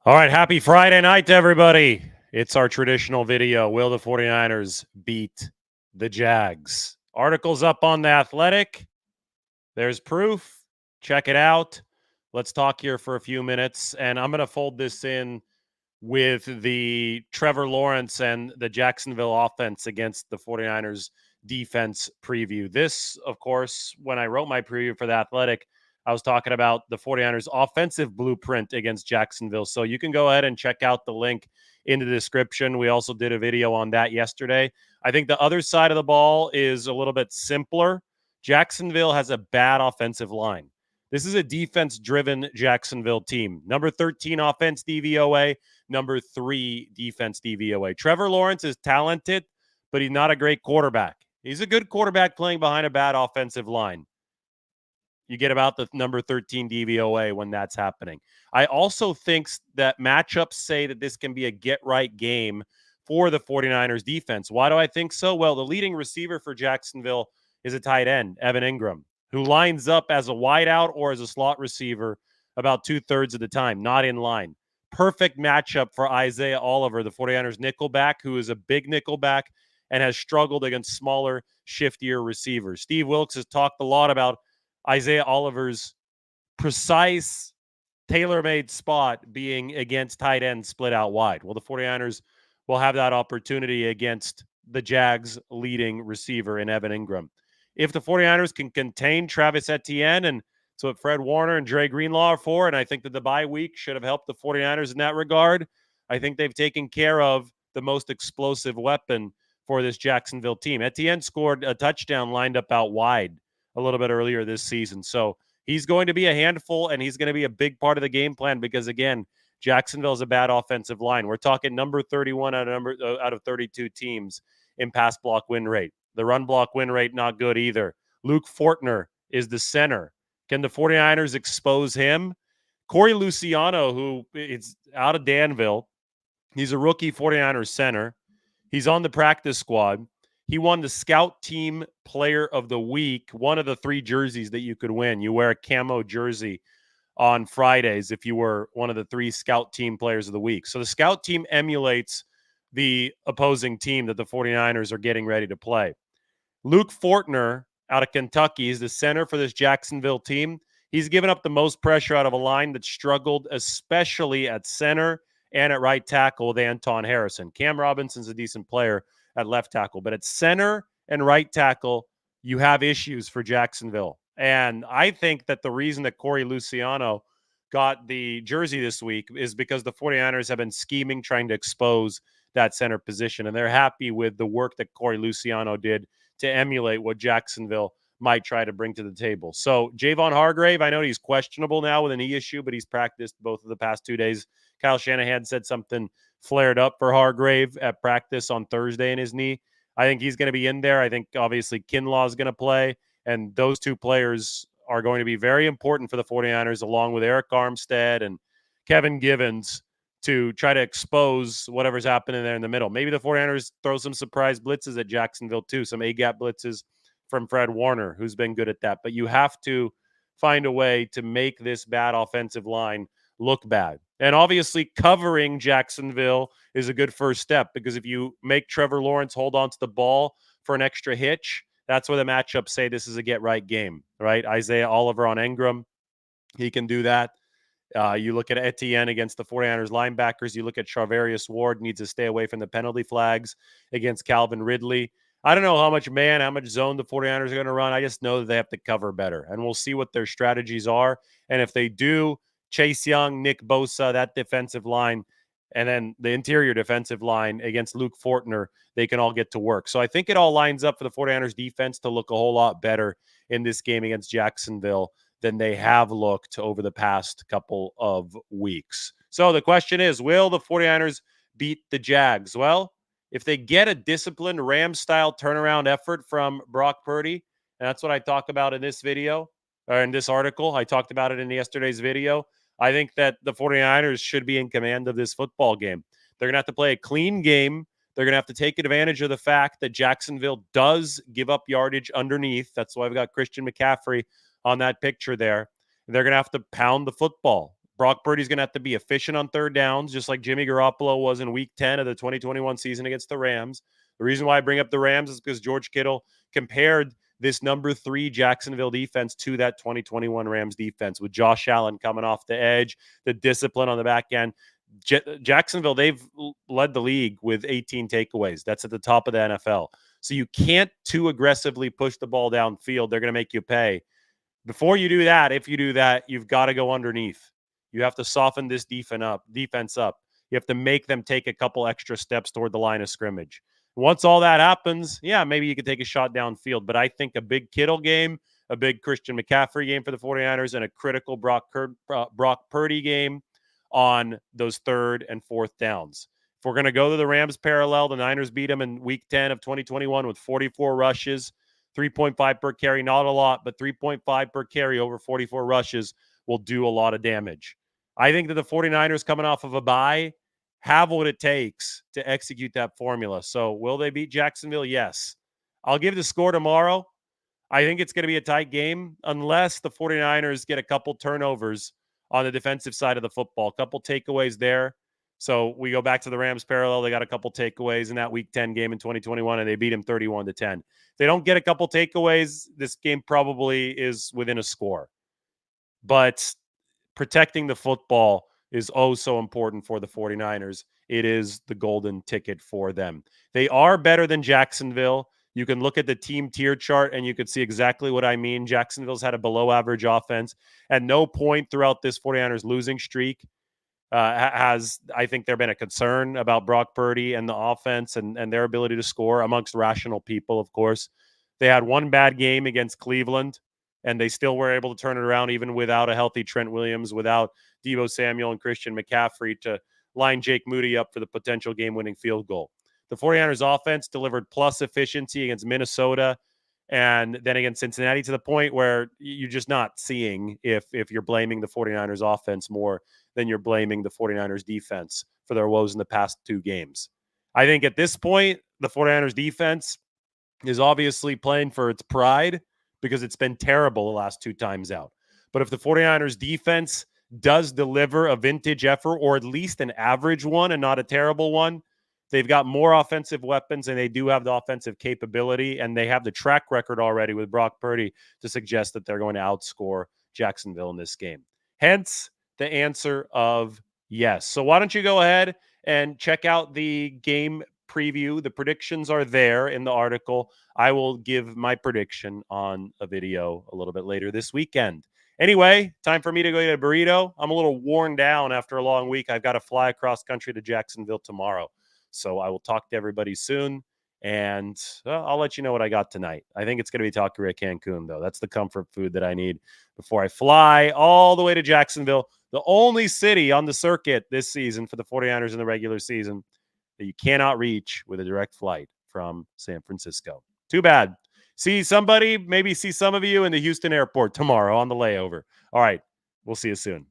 All right, happy Friday night to everybody. It's our traditional video. Will the 49ers beat the Jags? Articles up on The Athletic. There's proof. Check it out. Let's talk here for a few minutes. And I'm going to fold this in with the Trevor Lawrence and the Jacksonville offense against the 49ers defense preview. This, of course, when I wrote my preview for The Athletic, I was talking about the 49ers offensive blueprint against Jacksonville. So you can go ahead and check out the link in the description. We also did a video on that yesterday. I think the other side of the ball is a little bit simpler. Jacksonville has a bad offensive line. This is a defense-driven Jacksonville team. Number 13 offense DVOA, number 3 defense DVOA. Trevor Lawrence is talented, but he's not a great quarterback. He's a good quarterback playing behind a bad offensive line. You get about the number 13 DVOA when that's happening. I also think that matchups say that this can be a get-right game for the 49ers defense. Why do I think so? Well, the leading receiver for Jacksonville is a tight end, Evan Ingram, who lines up as a wideout or as a slot receiver about 2/3 of the time, not in line. Perfect matchup for Isaiah Oliver, the 49ers nickelback, who is a big nickelback and has struggled against smaller, shiftier receivers. Steve Wilks has talked a lot about Isaiah Oliver's precise, tailor-made spot being against tight end split out wide. Well, the 49ers will have that opportunity against the Jags' leading receiver in Evan Ingram. If the 49ers can contain Travis Etienne, and it's what Fred Warner and Dre Greenlaw are for, and I think that the bye week should have helped the 49ers in that regard, I think they've taken care of the most explosive weapon for this Jacksonville team. Etienne scored a touchdown lined up out wide a little bit earlier this season. So he's going to be a handful, and he's going to be a big part of the game plan because, again, Jacksonville is a bad offensive line. We're talking number 31 out of 32 teams in pass block win rate. The run block win rate, not good either. Luke Fortner is the center. Can the 49ers expose him? Corey Luciano, who is out of Danville, he's a rookie 49ers center. He's on the practice squad. He won the Scout Team Player of the Week, one of the 3 jerseys that you could win. You wear a camo jersey on Fridays if you were one of the 3 Scout Team Players of the Week. So the Scout Team emulates the opposing team that the 49ers are getting ready to play. Luke Fortner out of Kentucky is the center for this Jacksonville team. He's given up the most pressure out of a line that struggled, especially at center and at right tackle with Anton Harrison. Cam Robinson's a decent player at left tackle, but at center and right tackle, you have issues for Jacksonville. And I think that the reason that Corey Luciano got the jersey this week is because the 49ers have been scheming, trying to expose that center position. And they're happy with the work that Corey Luciano did to emulate what Jacksonville might try to bring to the table. So Javon Hargrave, I know he's questionable now with a knee issue, but he's practiced both of the past 2 days. Kyle Shanahan said something flared up for Hargrave at practice on Thursday in his knee. I think he's going to be in there. I think obviously Kinlaw is going to play, and those 2 players are going to be very important for the 49ers, along with Eric Armstead and Kevin Givens, to try to expose whatever's happening there in the middle. Maybe the 49ers throw some surprise blitzes at Jacksonville too, some A-gap blitzes from Fred Warner, who's been good at that. But you have to find a way to make this bad offensive line look bad. And obviously covering Jacksonville is a good first step, because if you make Trevor Lawrence hold on to the ball for an extra hitch, that's where the matchups say this is a get-right game, right? Isaiah Oliver on Ingram, he can do that. You look at Etienne against the 49ers linebackers. You look at Charvarius Ward, needs to stay away from the penalty flags against Calvin Ridley. I don't know how much man, how much zone the 49ers are going to run. I just know that they have to cover better. And we'll see what their strategies are. And if they do, Chase Young, Nick Bosa, that defensive line, and then the interior defensive line against Luke Fortner, they can all get to work. So I think it all lines up for the 49ers defense to look a whole lot better in this game against Jacksonville than they have looked over the past couple of weeks. So the question is, will the 49ers beat the Jags? Well, if they get a disciplined Rams-style turnaround effort from Brock Purdy, and that's what I talk about in this video, or in this article, I talked about it in yesterday's video, I think that the 49ers should be in command of this football game. They're going to have to play a clean game. They're going to have to take advantage of the fact that Jacksonville does give up yardage underneath. That's why I've got Christian McCaffrey on that picture there. They're going to have to pound the football. Brock Purdy's going to have to be efficient on third downs, just like Jimmy Garoppolo was in week 10 of the 2021 season against the Rams. The reason why I bring up the Rams is because George Kittle compared this number 3 Jacksonville defense to that 2021 Rams defense with Josh Allen coming off the edge, the discipline on the back end. Jacksonville, they've led the league with 18 takeaways. That's at the top of the NFL. So you can't too aggressively push the ball downfield. They're going to make you pay. Before you do that, if you do that, you've got to go underneath. You have to soften this defense up. You have to make them take a couple extra steps toward the line of scrimmage. Once all that happens, yeah, maybe you could take a shot downfield. But I think a big Kittle game, a big Christian McCaffrey game for the 49ers, and a critical Brock Purdy game on those third and fourth downs. If we're going to go to the Rams parallel, the Niners beat them in week 10 of 2021 with 44 rushes, 3.5 per carry, not a lot, but 3.5 per carry over 44 rushes will do a lot of damage. I think that the 49ers coming off of a bye have what it takes to execute that formula. So will they beat Jacksonville? Yes. I'll give the score tomorrow. I think it's going to be a tight game unless the 49ers get a couple turnovers on the defensive side of the football, a couple takeaways there. So we go back to the Rams parallel. They got a couple takeaways in that week 10 game in 2021, and they beat them 31-10. If they don't get a couple takeaways, this game probably is within a score. But protecting the football is oh so important for the 49ers. It is the golden ticket for them. They are better than Jacksonville. You can look at the team tier chart and you could see exactly what I mean. Jacksonville's had a below average offense. At no point throughout this 49ers losing streak has, I think, there been a concern about Brock Purdy and the offense and their ability to score amongst rational people, of course. They had one bad game against Cleveland, and they still were able to turn it around even without a healthy Trent Williams, without Deebo Samuel and Christian McCaffrey to line Jake Moody up for the potential game-winning field goal. The 49ers offense delivered plus efficiency against Minnesota and then against Cincinnati to the point where you're just not seeing if you're blaming the 49ers offense more than you're blaming the 49ers defense for their woes in the past 2 games. I think at this point, the 49ers defense is obviously playing for its pride because it's been terrible the last 2 times out. But if the 49ers defense does deliver a vintage effort or at least an average one and not a terrible one, they've got more offensive weapons and they do have the offensive capability, and they have the track record already with Brock Purdy to suggest that they're going to outscore Jacksonville in this game. Hence the answer of yes. So why don't you go ahead and check out the game preview. The predictions are there in the article. I will give my prediction on a video a little bit later this weekend. Anyway, time for me to go get a burrito. I'm a little worn down after a long week. I've got to fly across country to Jacksonville tomorrow. So I will talk to everybody soon, and I'll let you know what I got tonight. I think it's going to be Taqueria Cancun, though. That's the comfort food that I need before I fly all the way to Jacksonville, the only city on the circuit this season for the 49ers in the regular season that you cannot reach with a direct flight from San Francisco. Too bad. Maybe see some of you in the Houston airport tomorrow on the layover. All right, we'll see you soon.